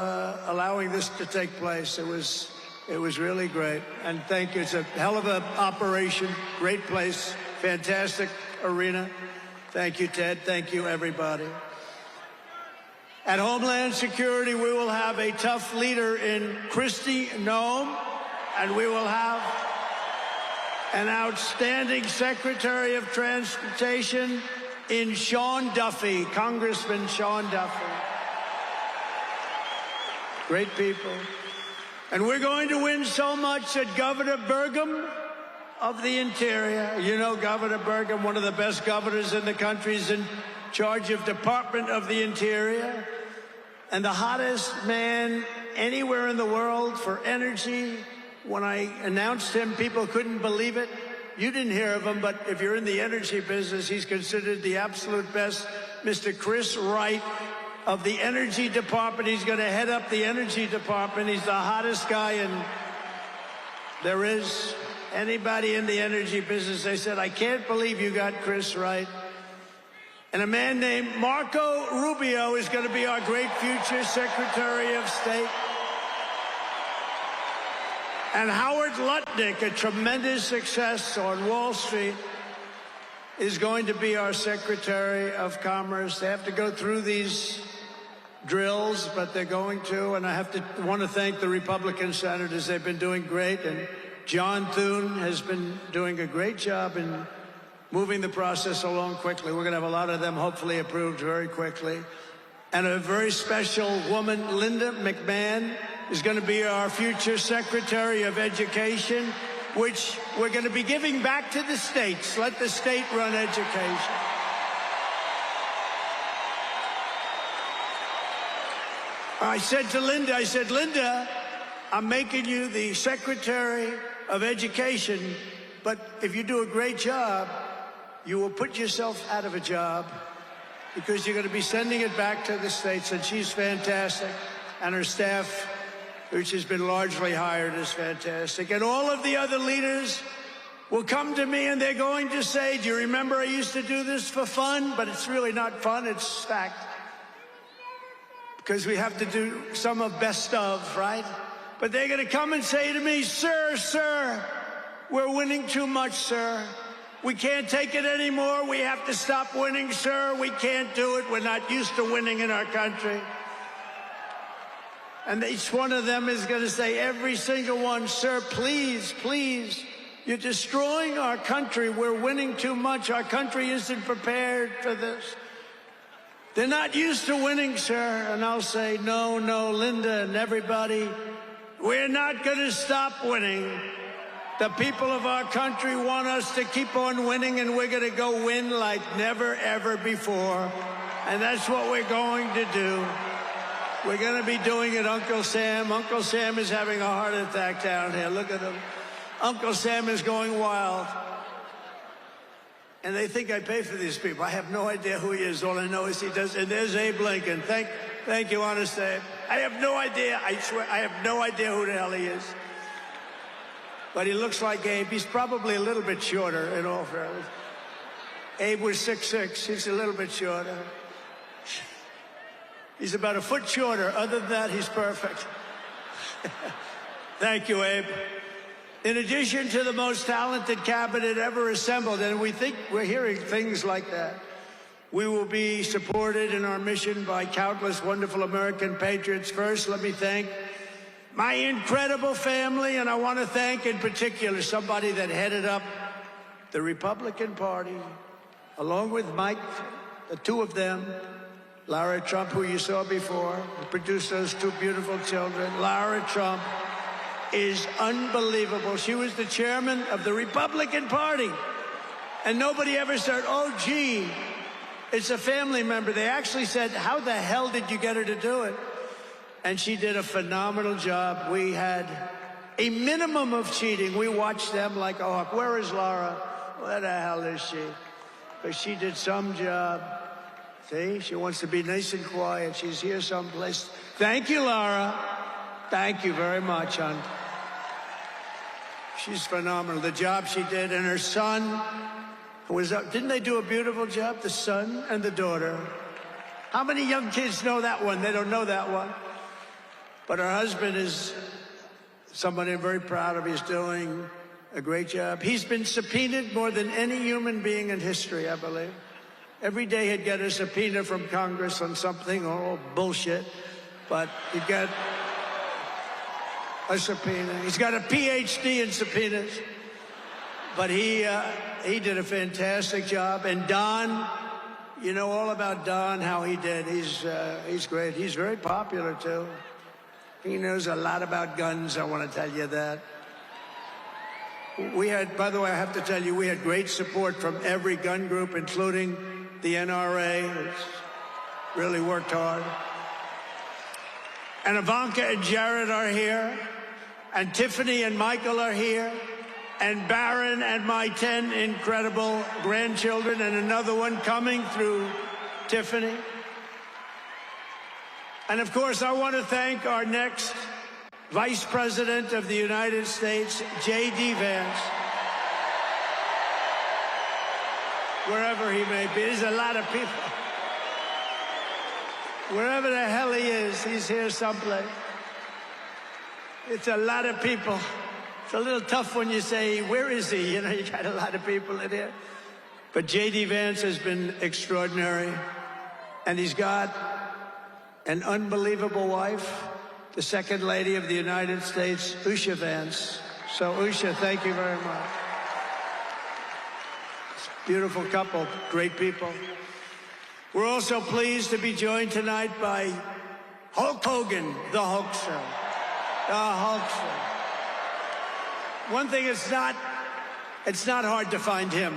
allowing this to take place. It was really great. And thank you. It's a hell of an operation. Great place. Fantastic arena. Thank you, Ted. Thank you, everybody. At Homeland Security, we will have a tough leader in Kristi Noem, and we will have an outstanding Secretary of Transportation in Sean Duffy, Congressman Sean Duffy. Great people. And we're going to win so much that Governor Burgum of the Interior, you know Governor Burgum, one of the best governors in the country, is in charge of Department of the Interior, and the hottest man anywhere in the world for energy. When I announced him, people couldn't believe it. You didn't hear of him, but if you're in the energy business, he's considered the absolute best. Mr. Chris Wright of the Energy Department. He's going to head up the Energy Department. He's the hottest guy there is. Anybody in the energy business, they said, I can't believe you got Chris right. And a man named Marco Rubio is going to be our great future Secretary of State. And Howard Lutnick, a tremendous success on Wall Street, is going to be our Secretary of Commerce. They have to go through these drills, but they're going to. And I want to thank the Republican senators. They've been doing great. And John Thune has been doing a great job in moving the process along quickly. We're going to have a lot of them hopefully approved very quickly. And a very special woman, Linda McMahon, is going to be our future Secretary of Education, which we're going to be giving back to the states. Let the state run education. I said to Linda, Linda, I'm making you the Secretary of Education, but if you do a great job, you will put yourself out of a job because you're going to be sending it back to the states. And she's fantastic. And her staff, which has been largely hired, is fantastic. And all of the other leaders will come to me and they're going to say, do you remember I used to do this for fun? But it's really not fun, it's fact. Because we have to do some of best of, right? But they're going to come and say to me, sir, we're winning too much, sir. We can't take it anymore. We have to stop winning, sir. We can't do it. We're not used to winning in our country. And each one of them is going to say, every single one, sir, please, please, you're destroying our country. We're winning too much. Our country isn't prepared for this. They're not used to winning, sir. And I'll say, no, Linda and everybody, we're not going to stop winning. The people of our country want us to keep on winning, and we're going to go win like never, ever before. And that's what we're going to do. We're going to be doing it, Uncle Sam. Uncle Sam is having a heart attack down here. Look at him. Uncle Sam is going wild. And they think I pay for these people. I have no idea who he is. All I know is he does. And there's Abe Lincoln. Thank you, honest Abe. I have no idea. I swear, I have no idea who the hell he is. But he looks like Abe. He's probably a little bit shorter, in all fairness. Abe was 6'6". He's a little bit shorter. He's about a foot shorter. Other than that, he's perfect. Thank you, Abe. In addition to the most talented cabinet ever assembled, and we're hearing things like that, we will be supported in our mission by countless wonderful American patriots. First, let me thank my incredible family, and I want to thank in particular somebody that headed up the Republican Party, along with Mike, the two of them, Lara Trump, who you saw before, who produced those two beautiful children. Lara Trump is unbelievable. She was the chairman of the Republican Party, and nobody ever said, oh, gee, it's a family member. They actually said, how the hell did you get her to do it? And she did a phenomenal job. We had a minimum of cheating. We watched them like a hawk. Where is Laura? Where the hell is she? But she did some job. See, she wants to be nice and quiet. She's here someplace. Thank you, Laura. Thank you very much, hon. She's phenomenal. The job she did, and her son was up. Didn't they do a beautiful job? The son and the daughter. How many young kids know that one? They don't know that one. But her husband is somebody I'm very proud of. He's doing a great job. He's been subpoenaed more than any human being in history, I believe. Every day he'd get a subpoena from Congress on something, or bullshit. But he'd get a subpoena. He's got a PhD in subpoenas. But he did a fantastic job. And Don, you know all about Don, how he did. He's great. He's very popular, too. He knows a lot about guns, I want to tell you that. We had, by the way, I have to tell you, we had great support from every gun group, including the NRA, which really worked hard. And Ivanka and Jared are here, and Tiffany and Michael are here, and Barron and my 10 incredible grandchildren, and another one coming through Tiffany. And of course, I want to thank our next Vice President of the United States, J.D. Vance. Wherever he may be, there's a lot of people. Wherever the hell he is, he's here someplace. It's a lot of people. It's a little tough when you say, where is he? You know, you got a lot of people in here. But J.D. Vance has been extraordinary. And he's got an unbelievable wife, the Second Lady of the United States, Usha Vance. So, Usha, thank you very much. It's a beautiful couple, great people. We're also pleased to be joined tonight by Hulk Hogan, the Hulkster. The Hulkster. One thing, it's not hard to find him.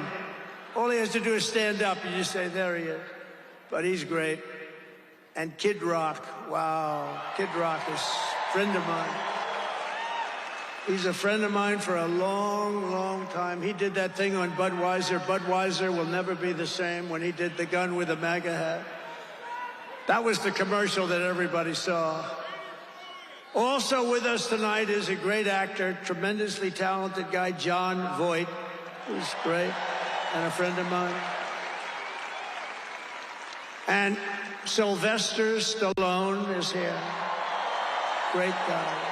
All he has to do is stand up and you say, there he is. But he's great. And Kid Rock, wow. Kid Rock is a friend of mine. He's a friend of mine for a long, long time. He did that thing on Budweiser. Budweiser will never be the same, when he did the gun with the MAGA hat. That was the commercial that everybody saw. Also with us tonight is a great actor, tremendously talented guy, Jon Voight, who's great, and a friend of mine. And Sylvester Stallone is here. Great guy.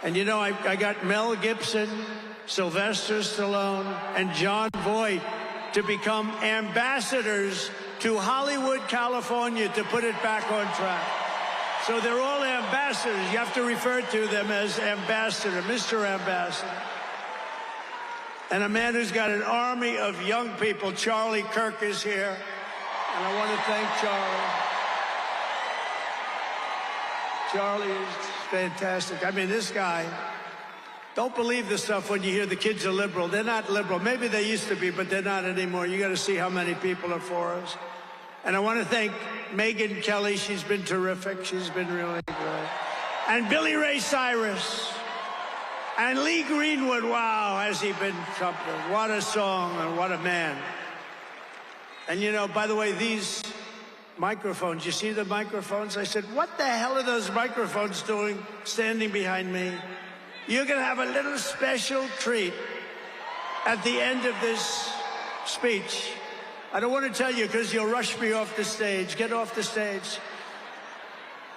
And you know, I got Mel Gibson, Sylvester Stallone, and Jon Voight to become ambassadors to Hollywood, California, to put it back on track. So they're all ambassadors. You have to refer to them as ambassador, Mr. Ambassador. And a man who's got an army of young people, Charlie Kirk, is here. And I want to thank Charlie. Charlie is fantastic. I mean, this guy, don't believe the stuff when you hear the kids are liberal. They're not liberal. Maybe they used to be, but they're not anymore. You got to see how many people are for us. And I want to thank Megyn Kelly. She's been terrific. She's been really good. And Billy Ray Cyrus. And Lee Greenwood, wow, has he been something. What a song and what a man. And you know, by the way, these microphones, you see the microphones? I said, what the hell are those microphones doing standing behind me? You're going to have a little special treat at the end of this speech. I don't want to tell you because you'll rush me off the stage. Get off the stage.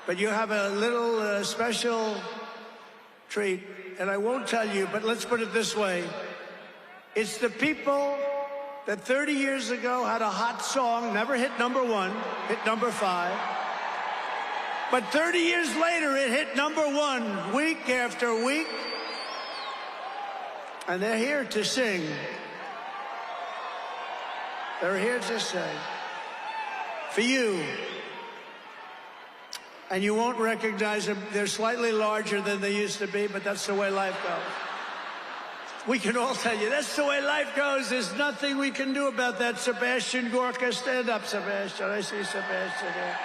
But you have a little special treat. And I won't tell you, but let's put it this way. It's the people that 30 years ago had a hot song, never hit #1, hit #5. But 30 years later, it hit #1 week after week. And they're here to sing. They're here to sing. For you. And you won't recognize them. They're slightly larger than they used to be, but that's the way life goes. We can all tell you, that's the way life goes. There's nothing we can do about that. Sebastian Gorka, stand up, Sebastian. I see Sebastian here.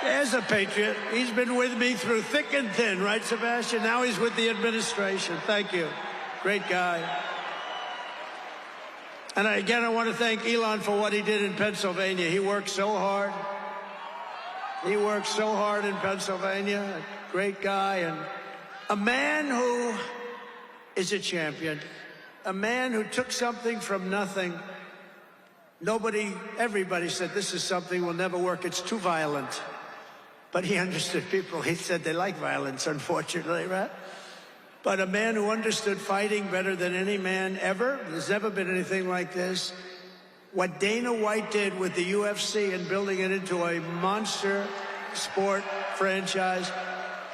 There's a patriot. He's been with me through thick and thin, right, Sebastian? Now he's with the administration. Thank you. Great guy. And again, I want to thank Elon for what he did in Pennsylvania. He worked so hard. He worked so hard in Pennsylvania. A great guy and a man who is a champion. A man who took something from nothing. Everybody said this is something will never work. It's too violent. But he understood people. He said they like violence, unfortunately, right? But a man who understood fighting better than any man ever. There's never been anything like this. What Dana White did with the UFC and building it into a monster sport franchise.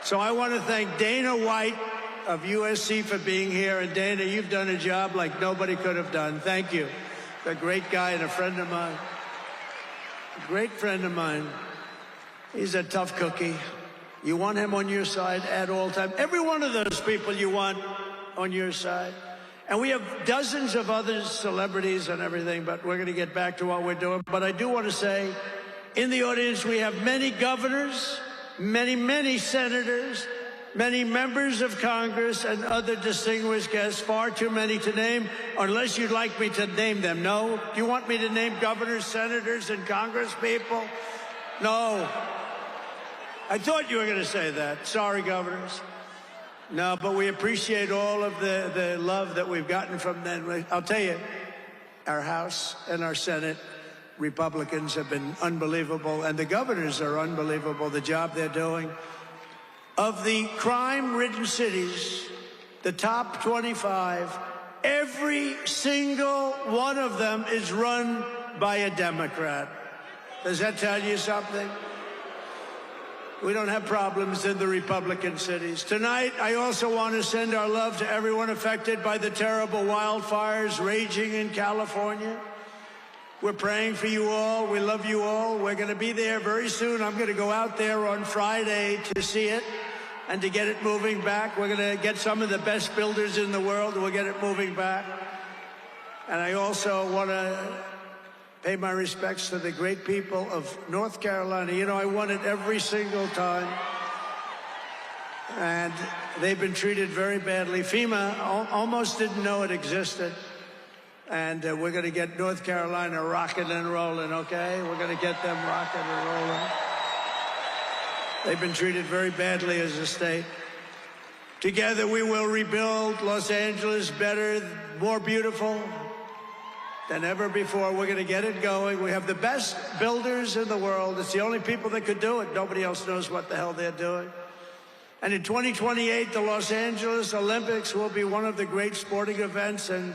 So I want to thank Dana White of USC for being here. And Dana, you've done a job like nobody could have done. Thank you. A great guy and a friend of mine. A great friend of mine. He's a tough cookie. You want him on your side at all times. Every one of those people you want on your side. And we have dozens of other celebrities and everything, but we're going to get back to what we're doing. But I do want to say, in the audience, we have many governors, many senators, many members of Congress, and other distinguished guests, far too many to name, unless you'd like me to name them. No? Do you want me to name governors, senators, and congresspeople? No. I thought you were going to say that. Sorry, governors. No, but we appreciate all of the love that we've gotten from them. I'll tell you, our House and our Senate Republicans have been unbelievable, and the governors are unbelievable, the job they're doing. Of the crime-ridden cities, the top 25, every single one of them is run by a Democrat. Does that tell you something? We don't have problems in the Republican cities. Tonight, I also want to send our love to everyone affected by the terrible wildfires raging in California. We're praying for you all. We love you all. We're going to be there very soon. I'm going to go out there on Friday to see it and to get it moving back. We're going to get some of the best builders in the world. We'll get it moving back. And I also want to pay my respects to the great people of North Carolina. You know, I won it every single time. And they've been treated very badly. FEMA almost didn't know it existed. And we're going to get North Carolina rocking and rolling, okay? We're going to get them rocking and rolling. They've been treated very badly as a state. Together we will rebuild Los Angeles better, more beautiful than ever before. We're going to get it going. We have the best builders in the world. It's the only people that could do it. Nobody else knows what the hell they're doing. And in 2028, the Los Angeles Olympics will be one of the great sporting events and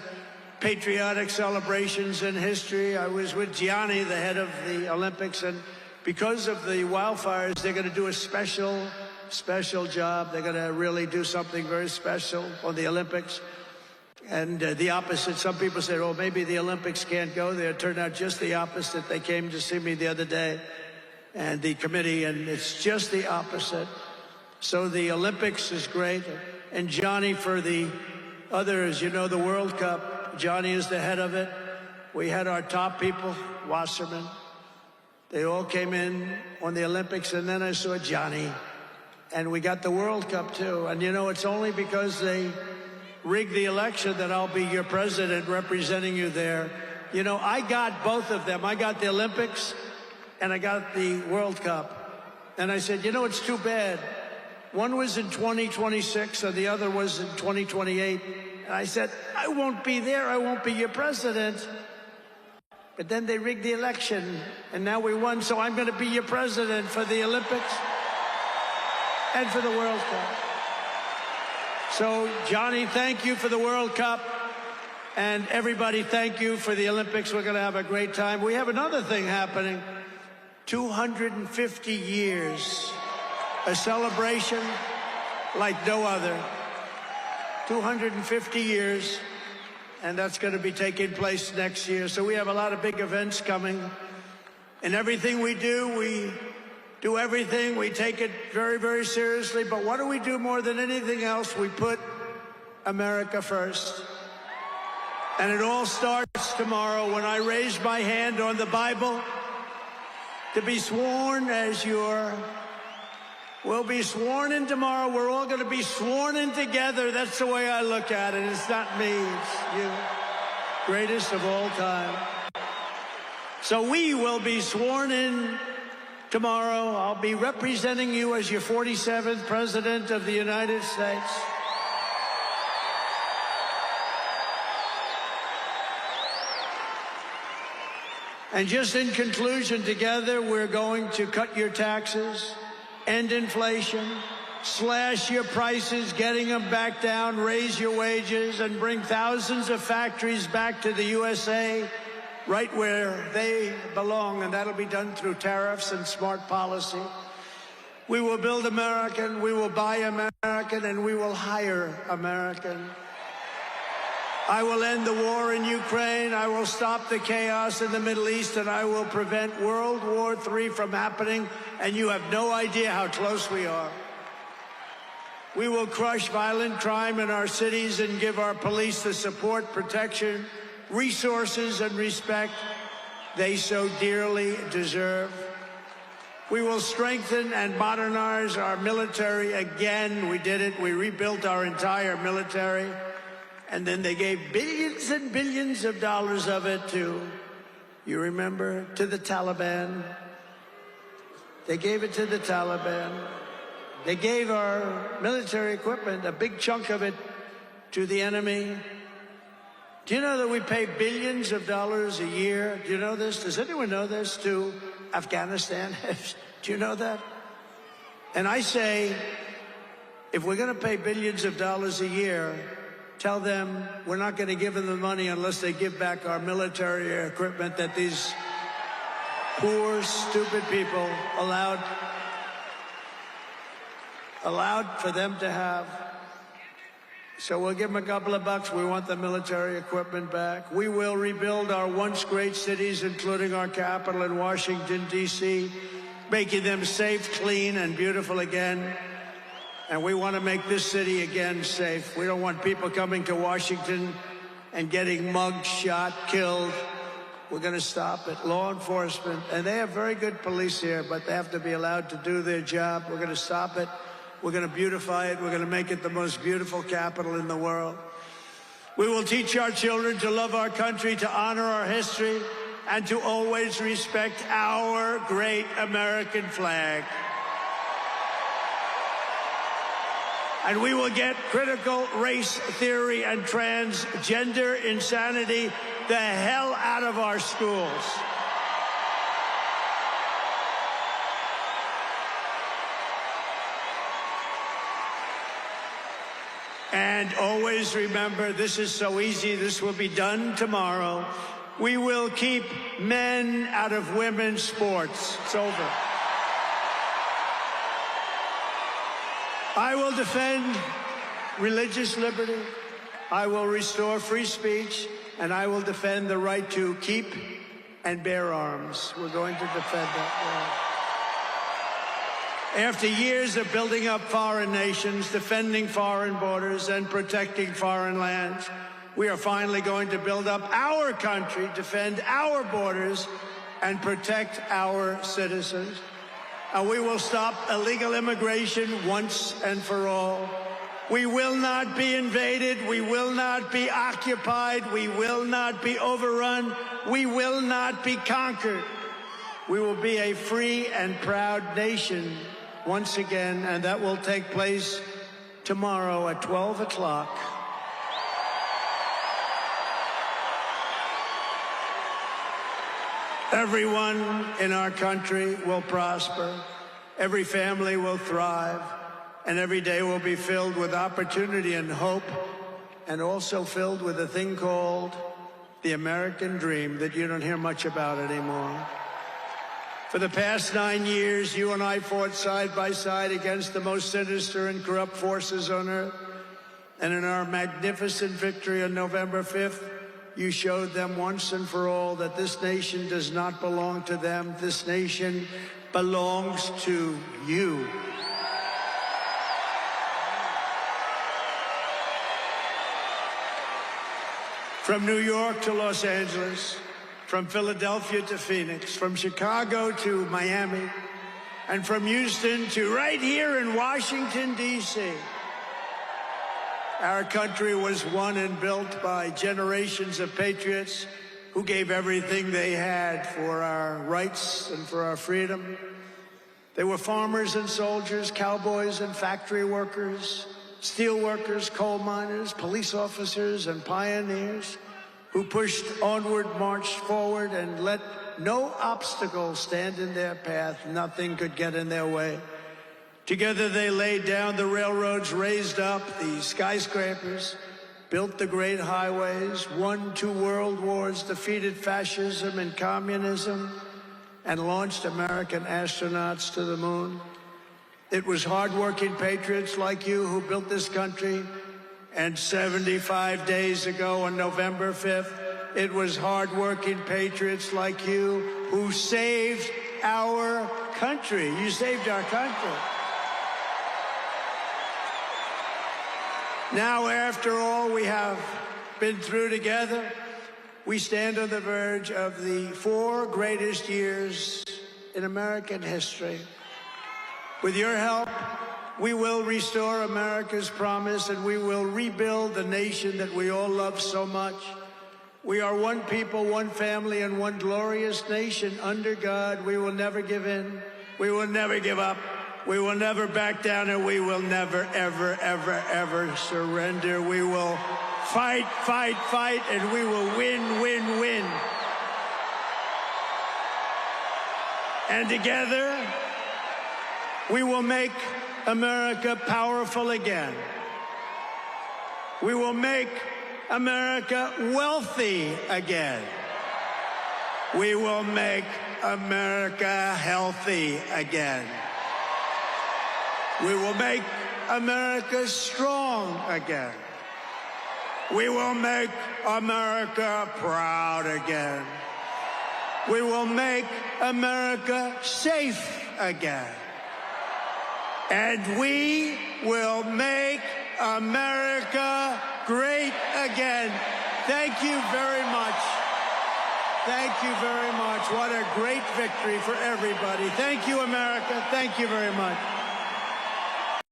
patriotic celebrations in history. I was with Gianni, the head of the Olympics, and because of the wildfires, they're going to do a special job. They're going to really do something very special on the Olympics. And the opposite, some people say, oh, maybe the Olympics can't go there. It turned out just the opposite. They came to see me the other day, and the committee, and it's just the opposite. So the Olympics is great. And Johnny, for the others, you know, the World Cup, Johnny is the head of it. We had our top people, Wasserman. They all came in on the Olympics, and then I saw Johnny. And we got the World Cup, too. And, you know, it's only because they rigged the election that I'll be your president representing you there. You know, I got both of them. I got the Olympics, and I got the World Cup. And I said, you know, it's too bad. One was in 2026, and the other was in 2028. And I said, I won't be there. I won't be your president. But then they rigged the election, and now we won, so I'm going to be your president for the Olympics and for the World Cup. So, Johnny, thank you for the World Cup, and everybody, thank you for the Olympics. We're going to have a great time. We have another thing happening, 250 years, a celebration like no other, 250 years. And that's going to be taking place next year. So we have a lot of big events coming. And everything we do everything. We take it very, very seriously. But what do we do more than anything else? We put America first. And it all starts tomorrow when I raise my hand on the Bible to be sworn as we'll be sworn in tomorrow. We're all going to be sworn in together. That's the way I look at it. It's not me. It's you. Greatest of all time. So we will be sworn in tomorrow. I'll be representing you as your 47th President of the United States. And just in conclusion, together, we're going to cut your taxes, end inflation, slash your prices, getting them back down, raise your wages, and bring thousands of factories back to the USA, right where they belong, and that'll be done through tariffs and smart policy. We will build American, we will buy American, and we will hire American. I will end the war in Ukraine, I will stop the chaos in the Middle East, and I will prevent World War III from happening, and you have no idea how close we are. We will crush violent crime in our cities and give our police the support, protection, resources, and respect they so dearly deserve. We will strengthen and modernize our military again. We did it. We rebuilt our entire military. And then they gave billions and billions of dollars of it to, you remember, to the Taliban. They gave it to the Taliban. They gave our military equipment, a big chunk of it, to the enemy. Do you know that we pay billions of dollars a year? Do you know this? Does anyone know this? To Afghanistan? Do you know that? And I say, if we're going to pay billions of dollars a year, tell them we're not going to give them the money unless they give back our military equipment that these poor, stupid people allowed for them to have. So we'll give them a couple of bucks. We want the military equipment back. We will rebuild our once great cities, including our capital in Washington, D.C., making them safe, clean, and beautiful again. And we want to make this city again safe. We don't want people coming to Washington and getting mugged, shot, killed. We're going to stop it. Law enforcement, and they have very good police here, but they have to be allowed to do their job. We're going to stop it. We're going to beautify it. We're going to make it the most beautiful capital in the world. We will teach our children to love our country, to honor our history, and to always respect our great American flag. And we will get critical race theory and transgender insanity the hell out of our schools. And always remember, this is so easy, this will be done tomorrow. We will keep men out of women's sports. It's over. I will defend religious liberty. I will restore free speech, and I will defend the right to keep and bear arms. We're going to defend that. After years of building up foreign nations, defending foreign borders, and protecting foreign lands, we are finally going to build up our country, defend our borders, and protect our citizens. And we will stop illegal immigration once and for all. We will not be invaded. We will not be occupied. We will not be overrun. We will not be conquered. We will be a free and proud nation once again, and that will take place tomorrow at 12 o'clock. Everyone in our country will prosper, every family will thrive, and every day will be filled with opportunity and hope, and also filled with a thing called the American dream that you don't hear much about anymore. For the past 9 years, you and I fought side by side against the most sinister and corrupt forces on earth. And in our magnificent victory on November 5th, you showed them once and for all that this nation does not belong to them. This nation belongs to you. From New York to Los Angeles, from Philadelphia to Phoenix, from Chicago to Miami, and from Houston to right here in Washington, D.C. Our country was won and built by generations of patriots who gave everything they had for our rights and for our freedom. They were farmers and soldiers, cowboys and factory workers, steel workers, coal miners, police officers, and pioneers who pushed onward, marched forward, and let no obstacle stand in their path. Nothing could get in their way. Together they laid down the railroads, raised up the skyscrapers, built the great highways, won 2 world wars, defeated fascism and communism, and launched American astronauts to the moon. It was hardworking patriots like you who built this country. And 75 days ago on November 5th, it was hardworking patriots like you who saved our country. You saved our country. Now, after all we have been through together, we stand on the verge of the 4 greatest years in American history. With your help, we will restore America's promise and we will rebuild the nation that we all love so much. We are one people, one family, and one glorious nation under God. We will never give in. We will never give up. We will never back down, and we will never, ever, ever, ever surrender. We will fight, fight, fight, and we will win, win, win. And together, we will make America powerful again. We will make America wealthy again. We will make America healthy again. We will make America strong again. We will make America proud again. We will make America safe again. And we will make America great again. Thank you very much. Thank you very much. What a great victory for everybody. Thank you, America. Thank you very much.